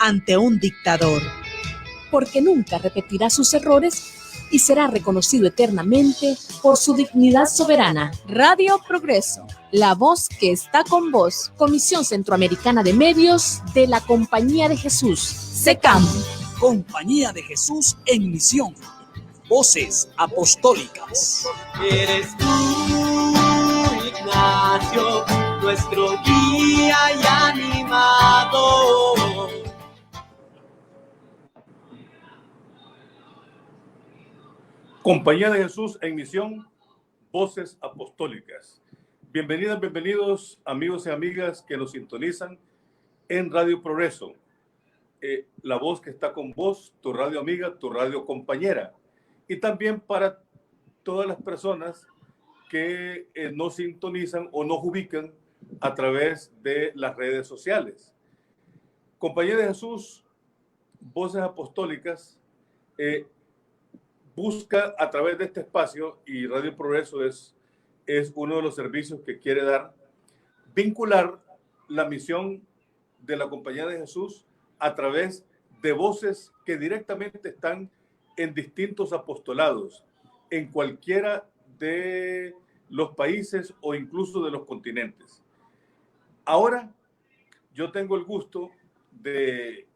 ante un dictador. Porque nunca repetirá sus errores y será reconocido eternamente por su dignidad soberana. Radio Progreso, la voz que está con vos. Comisión Centroamericana de Medios de la Compañía de Jesús, SECAM. Compañía de Jesús en misión. Voces apostólicas. Eres tú, Ignacio, nuestro guía y animador. Compañía de Jesús en misión, Voces Apostólicas. Bienvenidas, bienvenidos amigos y amigas que nos sintonizan en Radio Progreso. La voz que está con vos, tu radio amiga, tu radio compañera. Y también para todas las personas que nos sintonizan o nos ubican a través de las redes sociales. Compañía de Jesús, Voces Apostólicas, busca a través de este espacio, y Radio Progreso es uno de los servicios que quiere dar, vincular la misión de la Compañía de Jesús a través de voces que directamente están en distintos apostolados, en cualquiera de los países o incluso de los continentes. Ahora, yo tengo el gusto de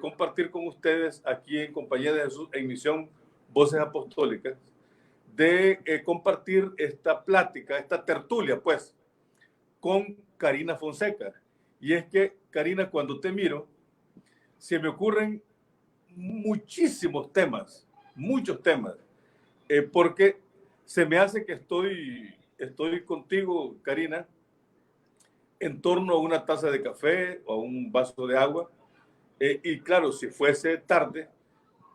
compartir con ustedes aquí en Compañía de Jesús en misión Voces Apostólicas, de compartir esta plática, esta tertulia, pues, con Karina Fonseca. Y es que, Karina, cuando te miro, se me ocurren muchísimos temas, muchos temas, porque se me hace que estoy contigo, Karina, en torno a una taza de café o a un vaso de agua, y claro, si fuese tarde,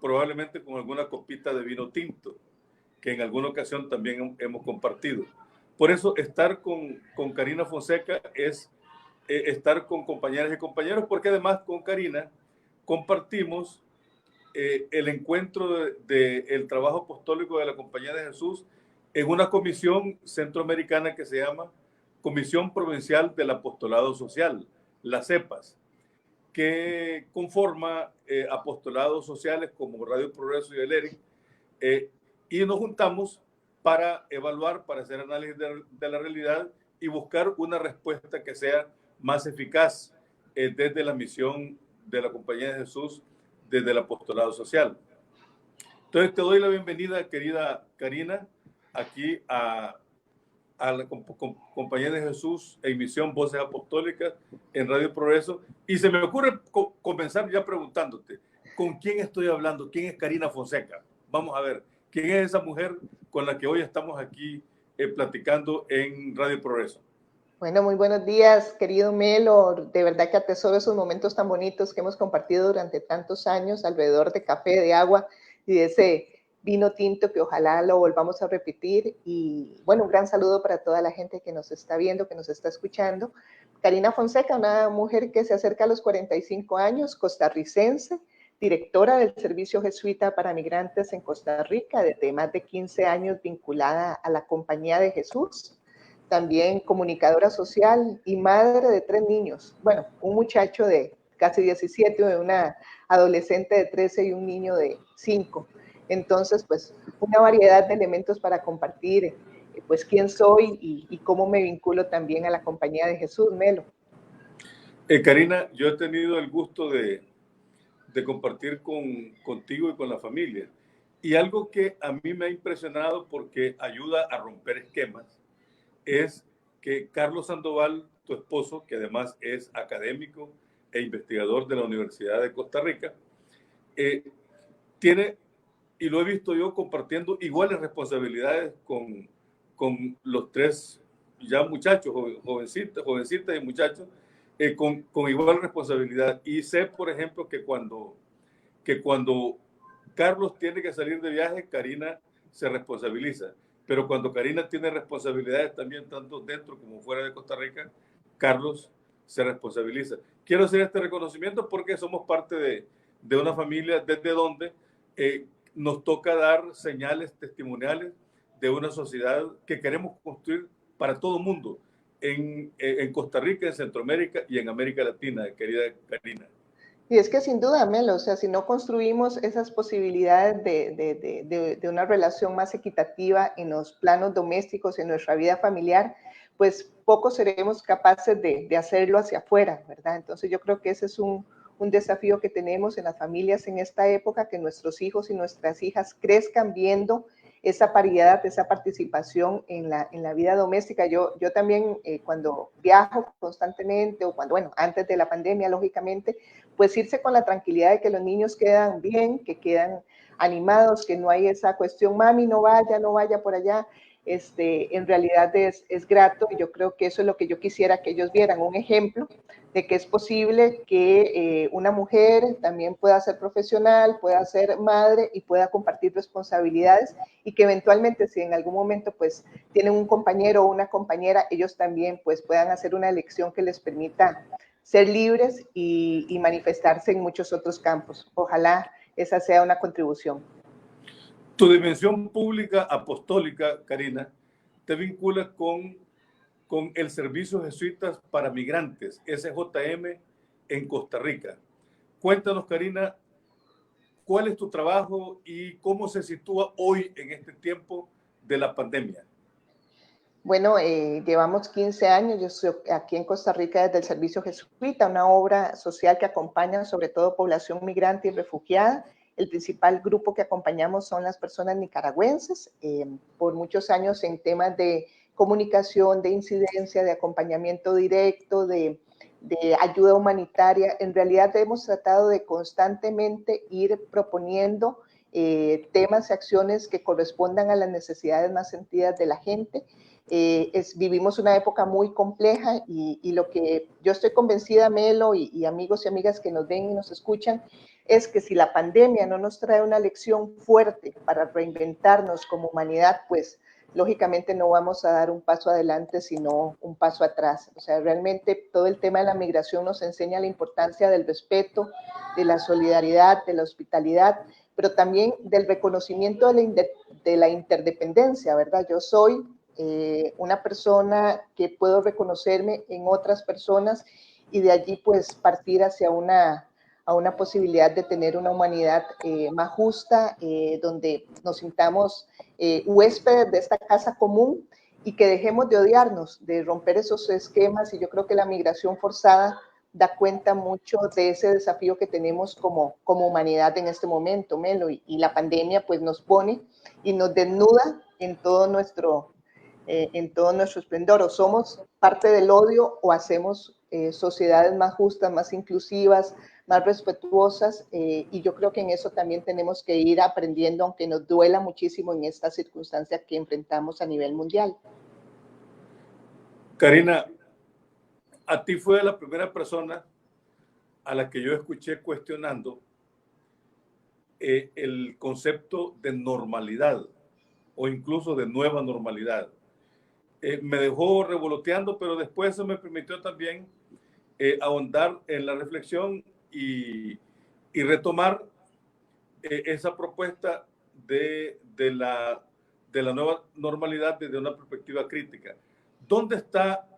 probablemente con alguna copita de vino tinto, que en alguna ocasión también hemos compartido. Por eso estar con Karina Fonseca es estar con compañeras y compañeros, porque además con Karina compartimos el encuentro del trabajo apostólico de la Compañía de Jesús en una comisión centroamericana que se llama Comisión Provincial del Apostolado Social, la CEPAS, que conforma apostolados sociales como Radio Progreso y el ERIC, y nos juntamos para evaluar, para hacer análisis de la realidad y buscar una respuesta que sea más eficaz desde la misión de la Compañía de Jesús, desde el apostolado social. Entonces te doy la bienvenida, querida Karina, aquí a la Compañía de Jesús en misión Voces Apostólicas en Radio Progreso, y se me ocurre comenzar ya preguntándote, ¿con quién estoy hablando? ¿Quién es Karina Fonseca? Vamos a ver, ¿quién es esa mujer con la que hoy estamos aquí platicando en Radio Progreso? Bueno, muy buenos días, querido Melo. De verdad que atesoro esos momentos tan bonitos que hemos compartido durante tantos años alrededor de café, de agua y de ese vino tinto que ojalá lo volvamos a repetir. Y bueno, un gran saludo para toda la gente que nos está viendo, que nos está escuchando. Karina Fonseca, una mujer que se acerca a los 45 años, costarricense, directora del Servicio Jesuita para Migrantes en Costa Rica, desde más de 15 años vinculada a la Compañía de Jesús. También comunicadora social y madre de 3 niños. Bueno, un muchacho de casi 17, una adolescente de 13 y un niño de 5. Entonces, pues, una variedad de elementos para compartir, pues, quién soy y cómo me vinculo también a la Compañía de Jesús, Melo. Karina, yo he tenido el gusto de compartir contigo y con la familia. Y algo que a mí me ha impresionado porque ayuda a romper esquemas es que Carlos Sandoval, tu esposo, que además es académico e investigador de la Universidad de Costa Rica, tiene, y lo he visto yo compartiendo iguales responsabilidades con los 3 ya muchachos, jovencitas y muchachos, con igual responsabilidad. Y sé, por ejemplo, que cuando Carlos tiene que salir de viaje, Karina se responsabiliza. Pero cuando Karina tiene responsabilidades también, tanto dentro como fuera de Costa Rica, Carlos se responsabiliza. Quiero hacer este reconocimiento porque somos parte de una familia desde donde nos toca dar señales testimoniales de una sociedad que queremos construir para todo el mundo, en Costa Rica, en Centroamérica y en América Latina, querida Karina. Y es que sin duda, Melo, o sea, si no construimos esas posibilidades de una relación más equitativa en los planos domésticos, en nuestra vida familiar, pues poco seremos capaces de hacerlo hacia afuera, ¿verdad? Entonces yo creo que ese es un desafío que tenemos en las familias en esta época, que nuestros hijos y nuestras hijas crezcan viendo esa paridad, esa participación en la vida doméstica. Yo también cuando viajo constantemente o cuando, bueno, antes de la pandemia, lógicamente, pues irse con la tranquilidad de que los niños quedan bien, que quedan animados, que no hay esa cuestión, mami, no vaya por allá. En realidad es grato y yo creo que eso es lo que yo quisiera que ellos vieran, un ejemplo de que es posible que una mujer también pueda ser profesional, pueda ser madre y pueda compartir responsabilidades y que eventualmente si en algún momento pues tienen un compañero o una compañera, ellos también pues puedan hacer una elección que les permita ser libres y manifestarse en muchos otros campos. Ojalá esa sea una contribución. Tu dimensión pública apostólica, Karina, te vincula con el Servicio Jesuitas para Migrantes, SJM, en Costa Rica. Cuéntanos, Karina, ¿cuál es tu trabajo y cómo se sitúa hoy en este tiempo de la pandemia? Bueno, llevamos 15 años, yo estoy aquí en Costa Rica desde el Servicio Jesuita, una obra social que acompaña sobre todo población migrante y refugiada. El principal grupo que acompañamos son las personas nicaragüenses, por muchos años en temas de comunicación, de incidencia, de acompañamiento directo, de ayuda humanitaria. En realidad hemos tratado de constantemente ir proponiendo temas y acciones que correspondan a las necesidades más sentidas de la gente. Vivimos una época muy compleja y lo que yo estoy convencida, Melo, y amigos y amigas que nos ven y nos escuchan, es que si la pandemia no nos trae una lección fuerte para reinventarnos como humanidad, pues lógicamente no vamos a dar un paso adelante, sino un paso atrás. O sea, realmente todo el tema de la migración nos enseña la importancia del respeto, de la solidaridad, de la hospitalidad, pero también del reconocimiento de la interdependencia, ¿verdad? Yo soy una persona que puedo reconocerme en otras personas y de allí pues partir hacia una posibilidad de tener una humanidad más justa, donde nos sintamos huéspedes de esta casa común y que dejemos de odiarnos, de romper esos esquemas. Y yo creo que la migración forzada da cuenta mucho de ese desafío que tenemos como humanidad en este momento, Melo, y la pandemia pues nos pone y nos desnuda en todo nuestro esplendor. O somos parte del odio o hacemos sociedades más justas, más inclusivas, más respetuosas, y yo creo que en eso también tenemos que ir aprendiendo, aunque nos duela muchísimo en esta circunstancia que enfrentamos a nivel mundial. Karina, a ti fue la primera persona a la que yo escuché cuestionando el concepto de normalidad o incluso de nueva normalidad. Me dejó revoloteando, pero después eso me permitió también ahondar en la reflexión y retomar esa propuesta de la nueva normalidad desde una perspectiva crítica. ¿Dónde está,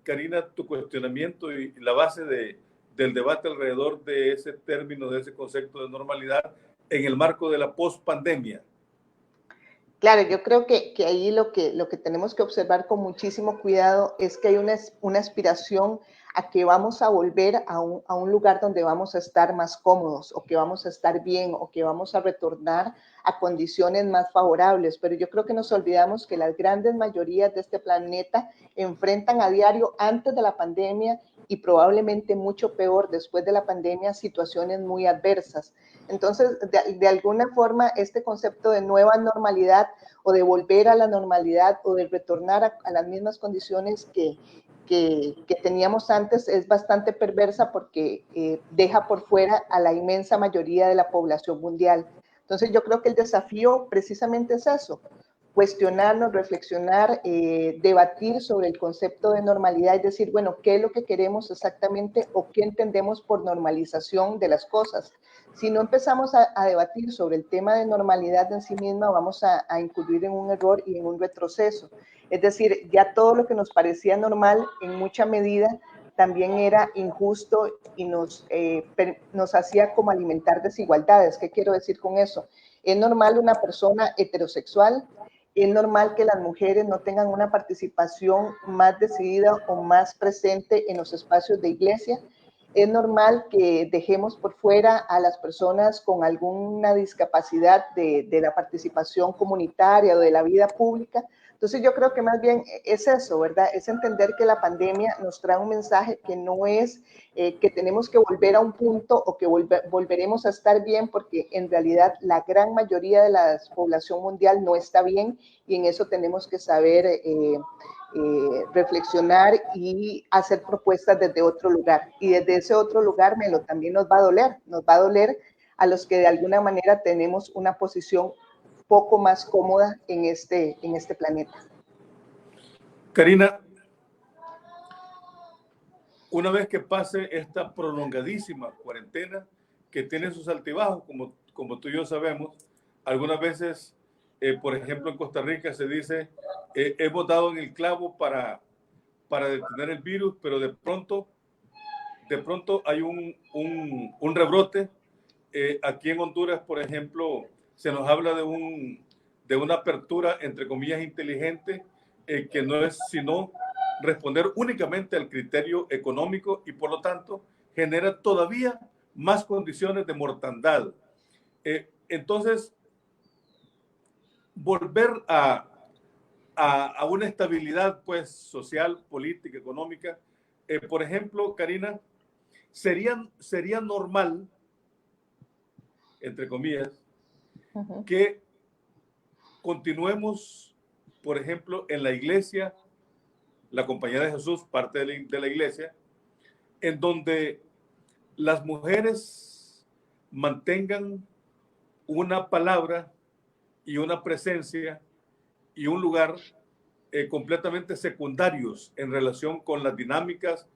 Karina, tu cuestionamiento y la base del debate alrededor de ese término, de ese concepto de normalidad en el marco de la post-pandemia? Claro, yo creo que ahí lo que tenemos que observar con muchísimo cuidado es que hay una aspiración a que vamos a volver a un lugar donde vamos a estar más cómodos o que vamos a estar bien o que vamos a retornar a condiciones más favorables. Pero yo creo que nos olvidamos que las grandes mayorías de este planeta enfrentan a diario antes de la pandemia y probablemente mucho peor después de la pandemia situaciones muy adversas. Entonces, de alguna forma, este concepto de nueva normalidad o de volver a la normalidad o de retornar a las mismas condiciones que teníamos antes es bastante perversa porque deja por fuera a la inmensa mayoría de la población mundial. Entonces, yo creo que el desafío precisamente es eso, cuestionarnos, reflexionar, debatir sobre el concepto de normalidad y decir, bueno, ¿qué es lo que queremos exactamente o qué entendemos por normalización de las cosas? Si no empezamos a debatir sobre el tema de normalidad en sí misma, vamos a incurrir en un error y en un retroceso. Es decir, ya todo lo que nos parecía normal en mucha medida también era injusto y nos hacía como alimentar desigualdades. ¿Qué quiero decir con eso? Es normal una persona heterosexual, es normal que las mujeres no tengan una participación más decidida o más presente en los espacios de iglesia. Es normal que dejemos por fuera a las personas con alguna discapacidad de la participación comunitaria o de la vida pública. Entonces yo creo que más bien es eso, ¿verdad? Es entender que la pandemia nos trae un mensaje que no es que tenemos que volver a un punto o que volveremos a estar bien, porque en realidad la gran mayoría de la población mundial no está bien, y en eso tenemos que saber reflexionar y hacer propuestas desde otro lugar. Y desde ese otro lugar, también nos va a doler a los que de alguna manera tenemos una posición poco más cómoda en este planeta. Karina, una vez que pase esta prolongadísima cuarentena, que tiene sus altibajos, como tú y yo sabemos, algunas veces, por ejemplo, en Costa Rica se dice, hemos dado en el clavo para detener el virus, pero de pronto hay un rebrote. Aquí en Honduras, por ejemplo, se nos habla de una apertura, entre comillas, inteligente, que no es sino responder únicamente al criterio económico y, por lo tanto, genera todavía más condiciones de mortandad. Entonces, volver a una estabilidad, pues, social, política, económica, por ejemplo, Karina, sería normal, entre comillas, que continuemos, por ejemplo, en la iglesia, la Compañía de Jesús, parte de la iglesia, en donde las mujeres mantengan una palabra y una presencia y un lugar completamente secundarios en relación con las dinámicas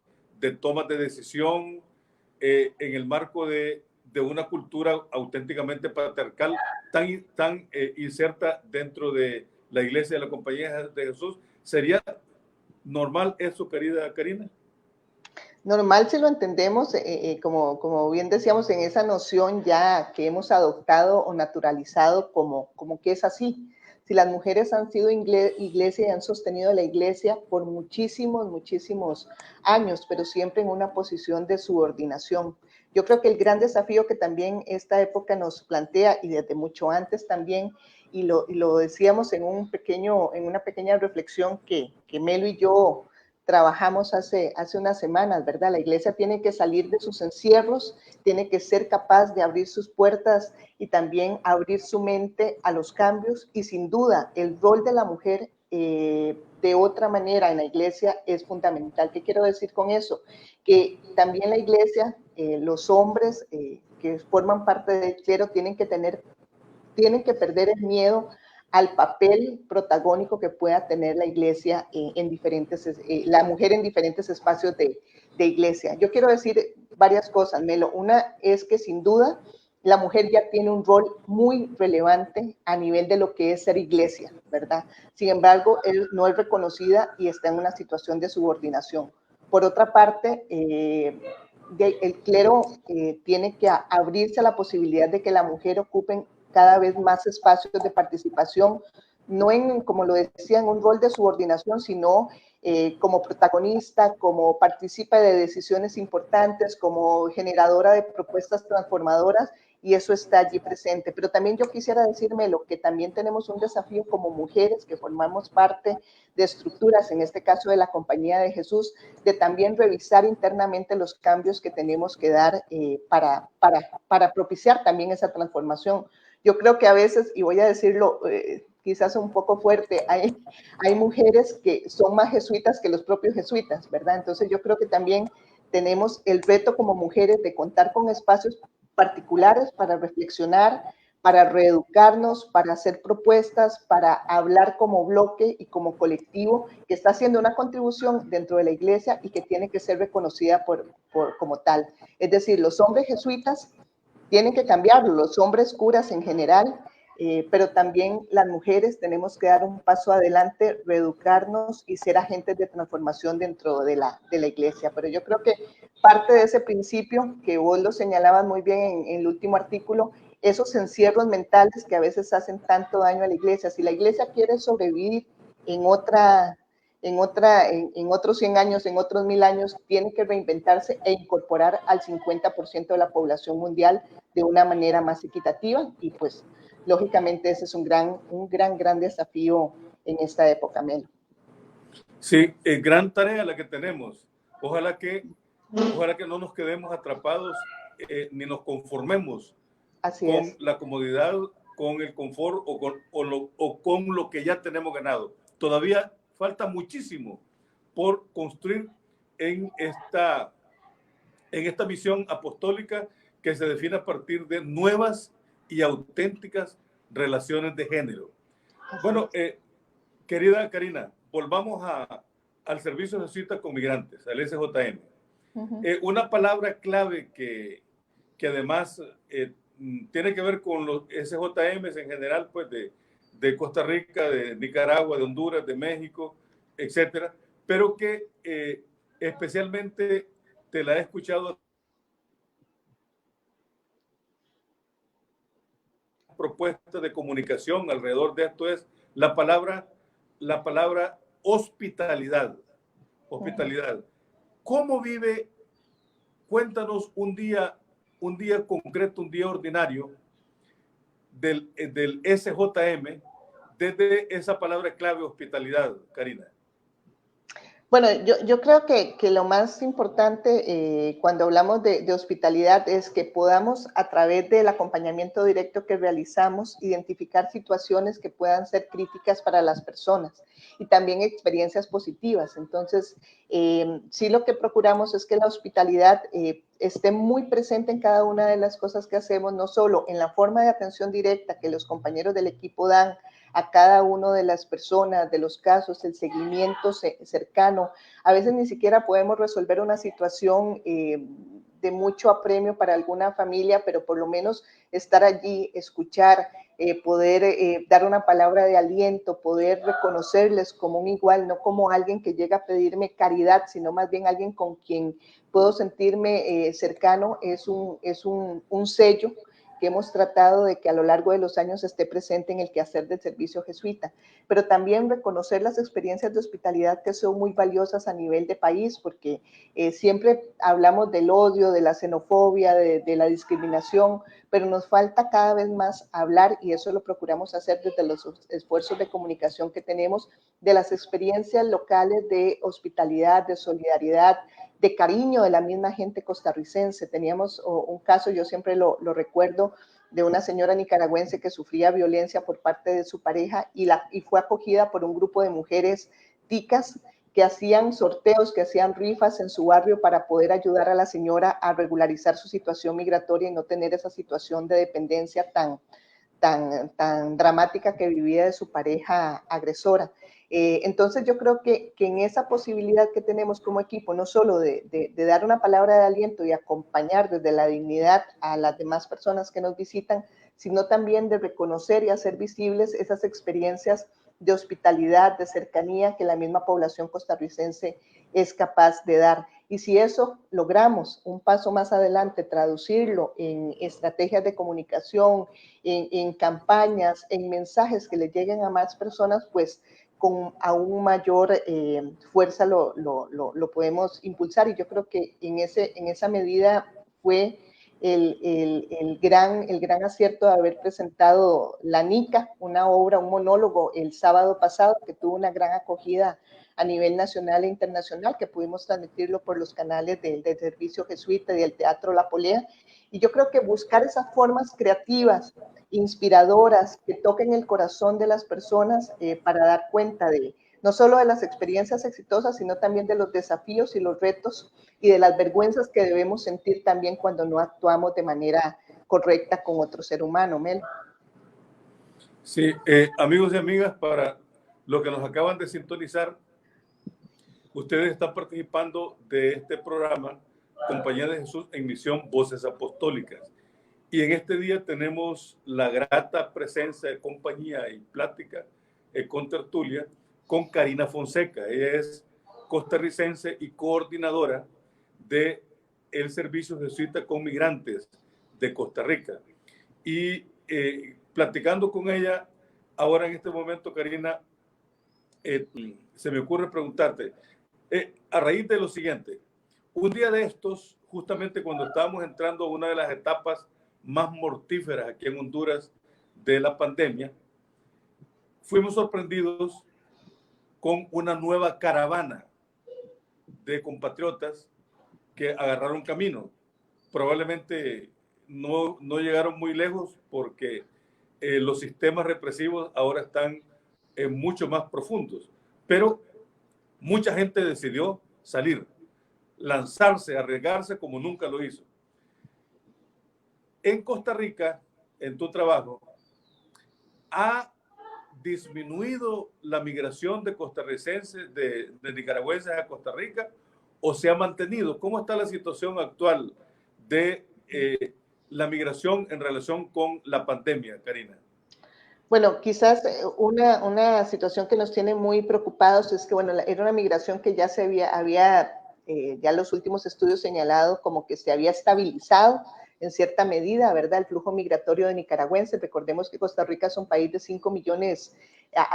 de tomas de decisión en el marco de una cultura auténticamente patriarcal tan inserta dentro de la iglesia de la Compañía de Jesús. ¿Sería normal eso, querida Karina? Normal si lo entendemos, como bien decíamos, en esa noción ya que hemos adoptado o naturalizado como que es así. Si las mujeres han sido iglesia y han sostenido la iglesia por muchísimos años, pero siempre en una posición de subordinación. Yo creo que el gran desafío que también esta época nos plantea, y desde mucho antes también, y lo decíamos en una pequeña reflexión que Melo y yo trabajamos hace unas semanas, ¿verdad? La iglesia tiene que salir de sus encierros, tiene que ser capaz de abrir sus puertas y también abrir su mente a los cambios, y sin duda el rol de la mujer de otra manera en la iglesia es fundamental. ¿Qué quiero decir con eso? Que también la iglesia, los hombres que forman parte del clero tienen que perder el miedo al papel protagónico que pueda tener la iglesia la mujer en diferentes espacios de iglesia. Yo quiero decir varias cosas, Melo. Una es que sin duda la mujer ya tiene un rol muy relevante a nivel de lo que es ser iglesia, ¿verdad? Sin embargo, él no es reconocida y está en una situación de subordinación. Por otra parte, el clero tiene que abrirse a la posibilidad de que la mujer ocupe cada vez más espacios de participación, no como lo decía, en un rol de subordinación, sino como protagonista, como participa de decisiones importantes, como generadora de propuestas transformadoras, y eso está allí presente. Pero también yo quisiera decírmelo, que también tenemos un desafío como mujeres que formamos parte de estructuras, en este caso de la Compañía de Jesús, de también revisar internamente los cambios que tenemos que dar para propiciar también esa transformación. Yo creo que a veces, y voy a decirlo quizás un poco fuerte, hay mujeres que son más jesuitas que los propios jesuitas, ¿verdad? Entonces yo creo que también tenemos el reto como mujeres de contar con espacios particulares para reflexionar, para reeducarnos, para hacer propuestas, para hablar como bloque y como colectivo que está haciendo una contribución dentro de la iglesia y que tiene que ser reconocida como tal. Es decir, los hombres jesuitas tienen que cambiarlo, los hombres curas en general pero también las mujeres tenemos que dar un paso adelante, reeducarnos y ser agentes de transformación dentro de la iglesia. Pero yo creo que parte de ese principio, que vos lo señalabas muy bien en el último artículo, esos encierros mentales que a veces hacen tanto daño a la iglesia. Si la iglesia quiere sobrevivir en otros 100 años, en otros 1000 años, tiene que reinventarse e incorporar al 50% de la población mundial de una manera más equitativa, y pues lógicamente ese es un gran desafío en esta época, Melo. Sí, gran tarea la que tenemos. Ojalá que no nos quedemos atrapados ni nos conformemos con la comodidad, con el confort o con lo que ya tenemos ganado. Todavía falta muchísimo por construir en esta misión apostólica que se define a partir de nuevas y auténticas relaciones de género. Bueno, querida Karina, volvamos al Servicio Jesuita con Migrantes, al SJM. Una palabra clave que además tiene que ver con los SJMs en general, pues de Costa Rica, de Nicaragua, de Honduras, de México, etcétera, pero que especialmente te la he escuchado propuesta de comunicación alrededor de esto, es la palabra hospitalidad. Hospitalidad. ¿Cómo vive? Cuéntanos un día concreto, un día ordinario del SJM desde esa palabra clave, hospitalidad, Karina. Bueno, yo creo que lo más importante cuando hablamos de hospitalidad es que podamos, a través del acompañamiento directo que realizamos, identificar situaciones que puedan ser críticas para las personas y también experiencias positivas. Entonces, sí, lo que procuramos es que la hospitalidad esté muy presente en cada una de las cosas que hacemos, no solo en la forma de atención directa que los compañeros del equipo dan a cada una de las personas, de los casos, el seguimiento cercano. A veces ni siquiera podemos resolver una situación de mucho apremio para alguna familia, pero por lo menos estar allí, escuchar, poder dar una palabra de aliento, poder reconocerles como un igual, no como alguien que llega a pedirme caridad, sino más bien alguien con quien puedo sentirme cercano, es un sello que hemos tratado de que a lo largo de los años esté presente en el quehacer del servicio jesuita, pero también reconocer las experiencias de hospitalidad que son muy valiosas a nivel de país, porque siempre hablamos del odio, de la xenofobia, de la discriminación, pero nos falta cada vez más hablar, y eso lo procuramos hacer desde los esfuerzos de comunicación que tenemos, de las experiencias locales de hospitalidad, de solidaridad, de cariño de la misma gente costarricense. Teníamos un caso, yo siempre lo recuerdo, de una señora nicaragüense que sufría violencia por parte de su pareja y fue acogida por un grupo de mujeres ticas que hacían sorteos, que hacían rifas en su barrio para poder ayudar a la señora a regularizar su situación migratoria y no tener esa situación de dependencia tan dramática que vivía de su pareja agresora. Entonces yo creo que en esa posibilidad que tenemos como equipo, no solo de dar una palabra de aliento y acompañar desde la dignidad a las demás personas que nos visitan, sino también de reconocer y hacer visibles esas experiencias de hospitalidad, de cercanía que la misma población costarricense es capaz de dar. Y si eso logramos un paso más adelante, traducirlo en estrategias de comunicación, en campañas, en mensajes que le lleguen a más personas, pues con aún mayor fuerza lo podemos impulsar. Y yo creo que en esa medida fue el gran acierto de haber presentado La Nica, una obra, un monólogo el sábado pasado que tuvo una gran acogida a nivel nacional e internacional, que pudimos transmitirlo por los canales del Servicio Jesuita y del Teatro La Polea. Y yo creo que buscar esas formas creativas, inspiradoras, que toquen el corazón de las personas para dar cuenta no solo de las experiencias exitosas, sino también de los desafíos y los retos y de las vergüenzas que debemos sentir también cuando no actuamos de manera correcta con otro ser humano, Mel. Sí, amigos y amigas, para los que nos acaban de sintonizar, ustedes están participando de este programa Compañía de Jesús en Misión Voces Apostólicas. Y en este día tenemos la grata presencia de compañía y plática con tertulia con Karina Fonseca. Ella es costarricense y coordinadora del Servicio Jesuita con Migrantes de Costa Rica. Y platicando con ella, ahora en este momento, Karina, se me ocurre preguntarte, a raíz de lo siguiente, un día de estos, justamente cuando estábamos entrando a una de las etapas más mortíferas aquí en Honduras de la pandemia, fuimos sorprendidos con una nueva caravana de compatriotas que agarraron camino. Probablemente no llegaron muy lejos porque los sistemas represivos ahora están mucho más profundos, pero mucha gente decidió salir, lanzarse, arriesgarse como nunca lo hizo. En Costa Rica, en tu trabajo, ¿ha disminuido la migración de costarricenses, de nicaragüenses a Costa Rica, o se ha mantenido? ¿Cómo está la situación actual de la migración en relación con la pandemia, Karina? Bueno, quizás una situación que nos tiene muy preocupados es que, bueno, era una migración que ya ya los últimos estudios señalado como que se había estabilizado en cierta medida, ¿verdad? El flujo migratorio de nicaragüenses. Recordemos que Costa Rica es un país de 5 millones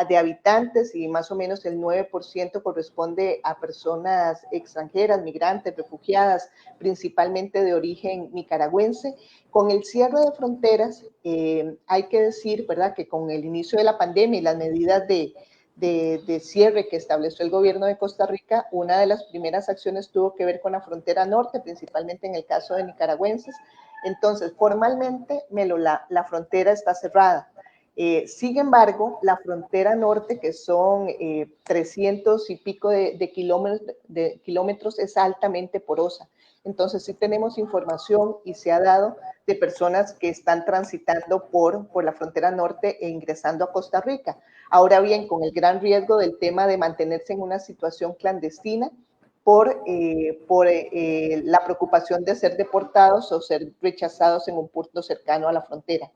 de habitantes y más o menos el 9% corresponde a personas extranjeras, migrantes, refugiadas, principalmente de origen nicaragüense. Con el cierre de fronteras, hay que decir, ¿verdad?, que con el inicio de la pandemia y las medidas de cierre que estableció el gobierno de Costa Rica, una de las primeras acciones tuvo que ver con la frontera norte, principalmente en el caso de nicaragüenses. Entonces, formalmente, la frontera está cerrada. Sin embargo, la frontera norte, que son 300 y pico de kilómetros, es altamente porosa. Entonces, sí tenemos información y se ha dado de personas que están transitando por la frontera norte e ingresando a Costa Rica. Ahora bien, con el gran riesgo del tema de mantenerse en una situación clandestina por la preocupación de ser deportados o ser rechazados en un punto cercano a la frontera.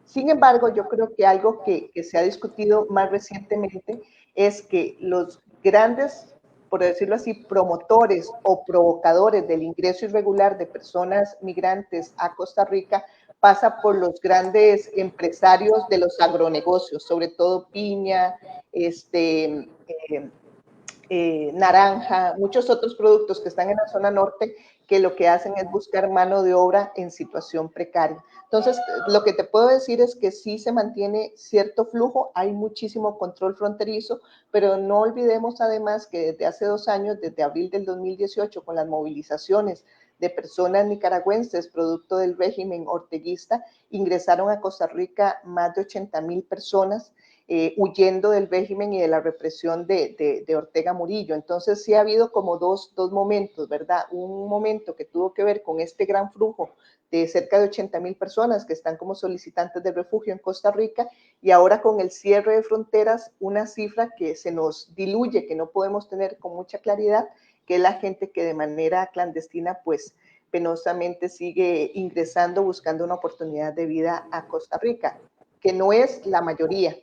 Sin embargo, yo creo que algo que se ha discutido más recientemente es que los grandes, por decirlo así, promotores o provocadores del ingreso irregular de personas migrantes a Costa Rica pasa por los grandes empresarios de los agronegocios, sobre todo piña, naranja, muchos otros productos que están en la zona norte que lo que hacen es buscar mano de obra en situación precaria. Entonces, lo que te puedo decir es que sí se mantiene cierto flujo, hay muchísimo control fronterizo, pero no olvidemos además que desde hace 2 años, desde abril del 2018, con las movilizaciones de personas nicaragüenses producto del régimen orteguista, ingresaron a Costa Rica más de 80,000 personas, huyendo del régimen y de la represión de Ortega Murillo. Entonces sí ha habido como dos momentos, ¿verdad? Un momento que tuvo que ver con este gran flujo de cerca de 80,000 personas que están como solicitantes de refugio en Costa Rica, y ahora con el cierre de fronteras, una cifra que se nos diluye, que no podemos tener con mucha claridad, que es la gente que de manera clandestina, pues penosamente sigue ingresando buscando una oportunidad de vida a Costa Rica, que no es la mayoría,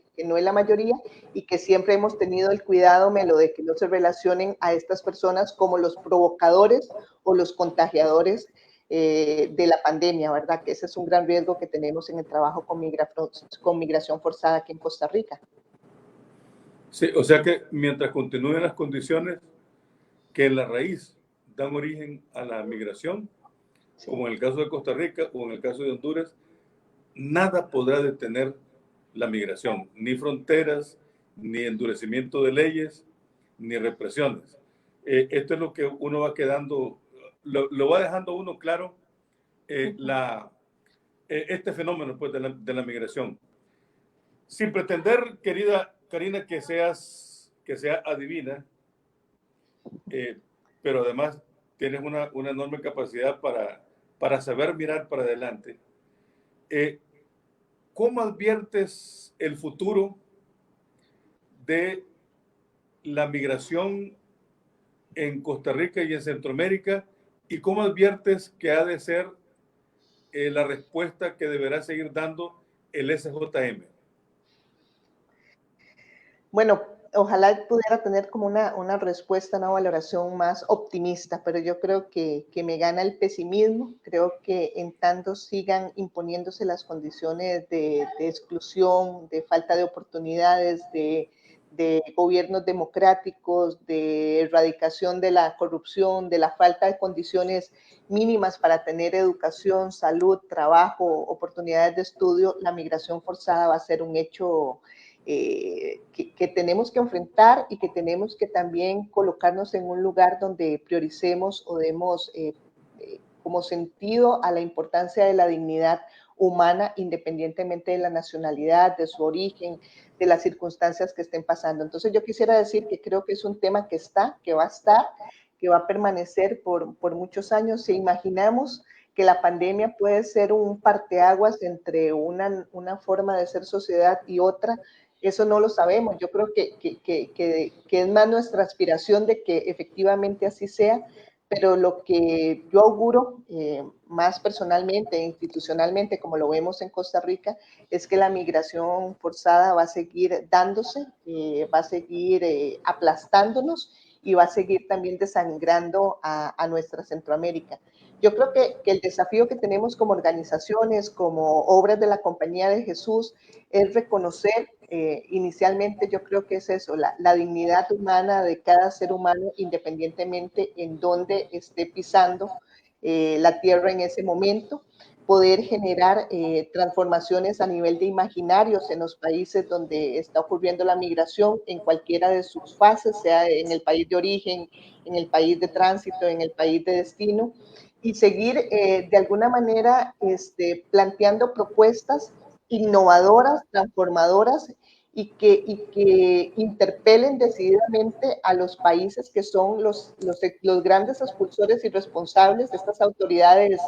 y que siempre hemos tenido el cuidado, Melo, de que no se relacionen a estas personas como los provocadores o los contagiadores de la pandemia, ¿verdad? Que ese es un gran riesgo que tenemos en el trabajo con migración forzada aquí en Costa Rica. Sí, o sea que mientras continúen las condiciones que en la raíz dan origen a la migración, sí, como en el caso de Costa Rica o en el caso de Honduras, nada podrá detener la migración, ni fronteras, ni endurecimiento de leyes, ni represiones. Esto es lo que uno va quedando, lo va dejando uno claro, este fenómeno pues, de la migración. Sin pretender, querida Karina, que sea adivina, pero además tienes una enorme capacidad para saber mirar para adelante. ¿Cómo adviertes el futuro de la migración en Costa Rica y en Centroamérica? ¿Y cómo adviertes que ha de ser la respuesta que deberá seguir dando el SJM? Bueno, ojalá pudiera tener como una respuesta, una valoración más optimista, pero yo creo que me gana el pesimismo. Creo que en tanto sigan imponiéndose las condiciones de exclusión, de falta de oportunidades, de gobiernos democráticos, de erradicación de la corrupción, de la falta de condiciones mínimas para tener educación, salud, trabajo, oportunidades de estudio, la migración forzada va a ser un hecho que tenemos que enfrentar y que tenemos que también colocarnos en un lugar donde prioricemos o demos como sentido a la importancia de la dignidad humana, independientemente de la nacionalidad, de su origen, de las circunstancias que estén pasando. Entonces yo quisiera decir que creo que es un tema que está, que va a estar, que va a permanecer por muchos años. Si imaginamos que la pandemia puede ser un parteaguas entre una forma de ser sociedad y otra, eso no lo sabemos. Yo creo que es más nuestra aspiración de que efectivamente así sea, pero lo que yo auguro más personalmente e institucionalmente, como lo vemos en Costa Rica, es que la migración forzada va a seguir dándose, va a seguir aplastándonos y va a seguir también desangrando a nuestra Centroamérica. Yo creo que el desafío que tenemos como organizaciones, como obras de la Compañía de Jesús, es reconocer, inicialmente yo creo que es eso, la dignidad humana de cada ser humano, independientemente en dónde esté pisando la tierra en ese momento, poder generar transformaciones a nivel de imaginarios en los países donde está ocurriendo la migración, en cualquiera de sus fases, sea en el país de origen, en el país de tránsito, en el país de destino, y seguir de alguna manera planteando propuestas innovadoras, transformadoras y que interpelen decididamente a los países que son los grandes expulsores y responsables de estas autoridades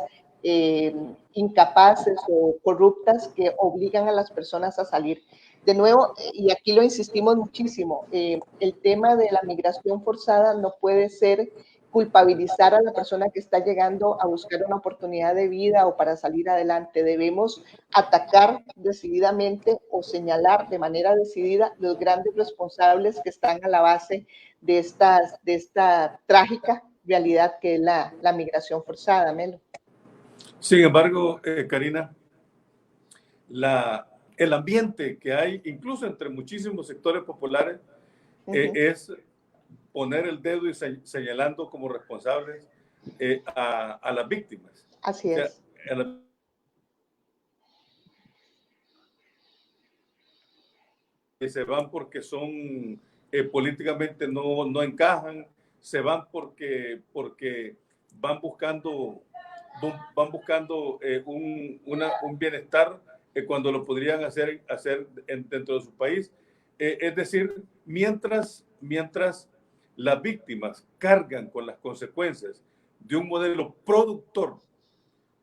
incapaces o corruptas que obligan a las personas a salir. De nuevo, y aquí lo insistimos muchísimo, el tema de la migración forzada no puede ser culpabilizar a la persona que está llegando a buscar una oportunidad de vida o para salir adelante. Debemos atacar decididamente o señalar de manera decidida los grandes responsables que están a la base de esta trágica realidad que es la migración forzada, Melo. Sin embargo, Karina, el ambiente que hay, incluso entre muchísimos sectores populares, es poner el dedo y señalando como responsables a las víctimas. Así es. Que se van porque son políticamente no encajan, se van porque van buscando un bienestar cuando lo podrían hacer dentro de su país. Es decir, mientras las víctimas cargan con las consecuencias de un modelo productor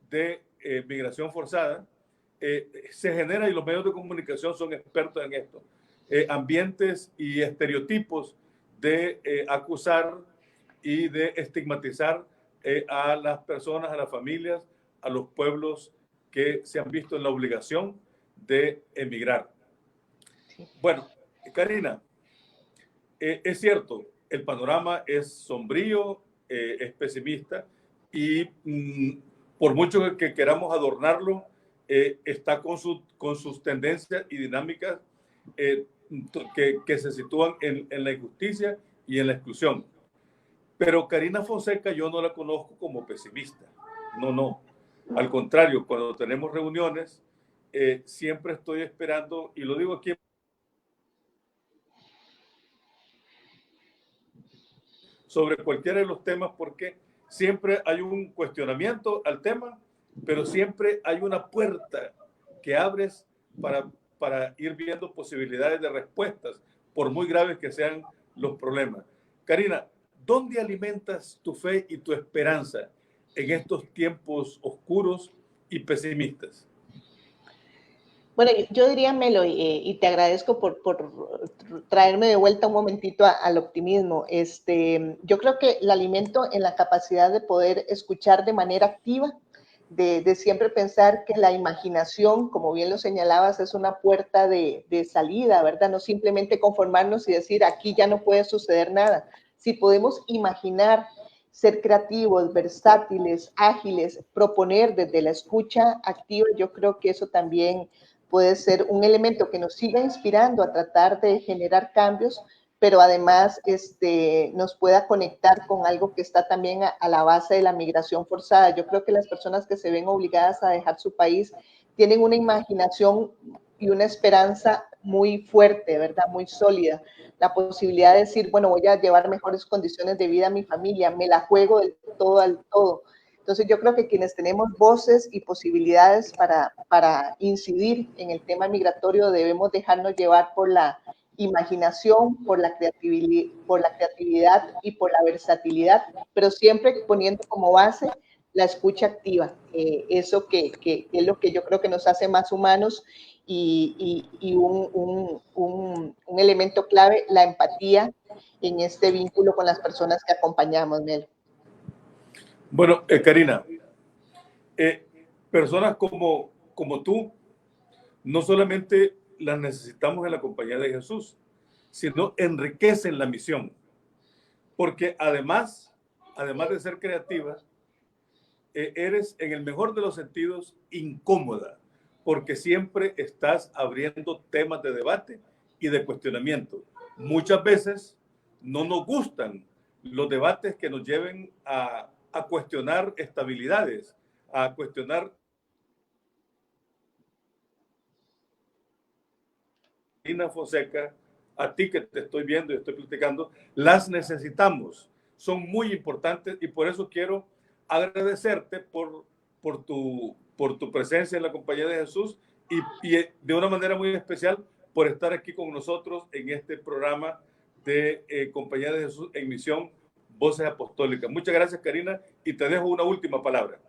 de migración forzada, se genera, y los medios de comunicación son expertos en esto, ambientes y estereotipos de acusar y de estigmatizar a las personas, a las familias, a los pueblos que se han visto en la obligación de emigrar. Bueno, Karina, es cierto, el panorama es sombrío, es pesimista y por mucho que queramos adornarlo, está con sus tendencias y dinámicas que se sitúan en la injusticia y en la exclusión. Pero Karina Fonseca yo no la conozco como pesimista. No. Al contrario, cuando tenemos reuniones, siempre estoy esperando, y lo digo aquí, sobre cualquiera de los temas, porque siempre hay un cuestionamiento al tema, pero siempre hay una puerta que abres para ir viendo posibilidades de respuestas, por muy graves que sean los problemas. Karina, ¿dónde alimentas tu fe y tu esperanza en estos tiempos oscuros y pesimistas? Bueno, yo diría, Melo, y te agradezco por traerme de vuelta un momentito al optimismo. Yo creo que el alimento en la capacidad de poder escuchar de manera activa, de siempre pensar que la imaginación, como bien lo señalabas, es una puerta de salida, ¿verdad? No simplemente conformarnos y decir, aquí ya no puede suceder nada. Si podemos imaginar, ser creativos, versátiles, ágiles, proponer desde la escucha activa, yo creo que eso también puede ser un elemento que nos siga inspirando a tratar de generar cambios, pero además nos pueda conectar con algo que está también a la base de la migración forzada. Yo creo que las personas que se ven obligadas a dejar su país tienen una imaginación y una esperanza muy fuerte, ¿verdad? Muy sólida. La posibilidad de decir, bueno, voy a llevar mejores condiciones de vida a mi familia, me la juego del todo al todo. Entonces yo creo que quienes tenemos voces y posibilidades para incidir en el tema migratorio debemos dejarnos llevar por la imaginación, por la creatividad y por la versatilidad, pero siempre poniendo como base la escucha activa, eso que es lo que yo creo que nos hace más humanos y un elemento clave, la empatía en este vínculo con las personas que acompañamos, Mel. Bueno, Karina, personas como tú, no solamente las necesitamos en la compañía de Jesús, sino enriquecen la misión. Porque además de ser creativa, eres en el mejor de los sentidos incómoda, porque siempre estás abriendo temas de debate y de cuestionamiento. Muchas veces no nos gustan los debates que nos lleven a cuestionar estabilidades, a cuestionar. Karina Fonseca, a ti que te estoy viendo y estoy platicando, las necesitamos, son muy importantes y por eso quiero agradecerte por tu presencia en la compañía de Jesús y de una manera muy especial por estar aquí con nosotros en este programa de Compañía de Jesús en Misión Voces Apostólicas. Muchas gracias, Karina, y te dejo una última palabra.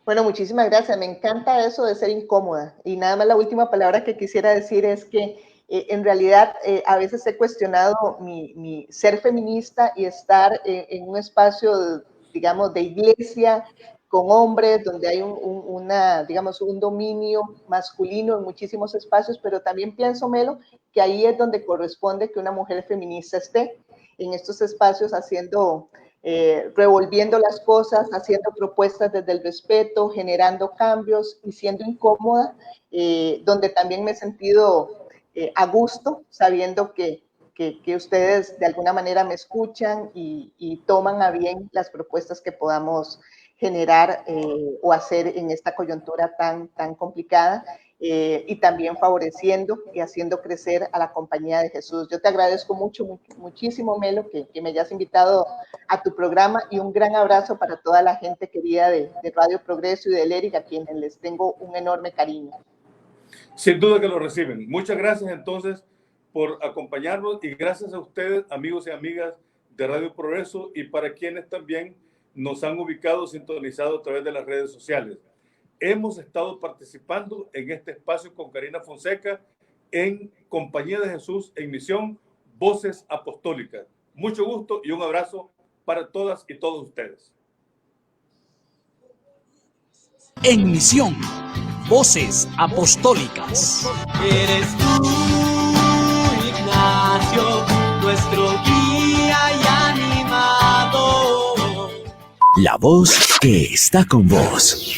Bueno, muchísimas gracias. Me encanta eso de ser incómoda. Y nada más la última palabra que quisiera decir es que en realidad a veces he cuestionado mi ser feminista y estar en un espacio, digamos, de iglesia con hombres, donde hay un dominio masculino en muchísimos espacios, pero también pienso, Melo, que ahí es donde corresponde que una mujer feminista esté en estos espacios revolviendo las cosas, haciendo propuestas desde el respeto, generando cambios y siendo incómoda, donde también me he sentido a gusto, sabiendo que ustedes de alguna manera me escuchan y toman a bien las propuestas que podamos generar o hacer en esta coyuntura tan complicada, y también favoreciendo y haciendo crecer a la compañía de Jesús. Yo te agradezco muchísimo, Melo, que me hayas invitado a tu programa, y un gran abrazo para toda la gente querida de Radio Progreso y de Lérica, a quienes les tengo un enorme cariño. Sin duda que lo reciben. Muchas gracias entonces por acompañarnos y gracias a ustedes, amigos y amigas de Radio Progreso, y para quienes también nos han ubicado, sintonizado a través de las redes sociales. Hemos estado participando en este espacio con Karina Fonseca en Compañía de Jesús en Misión Voces Apostólicas. Mucho gusto y un abrazo para todas y todos ustedes. En Misión Voces Apostólicas. Eres tú, Ignacio, nuestro guía y animador. La voz que está con vos.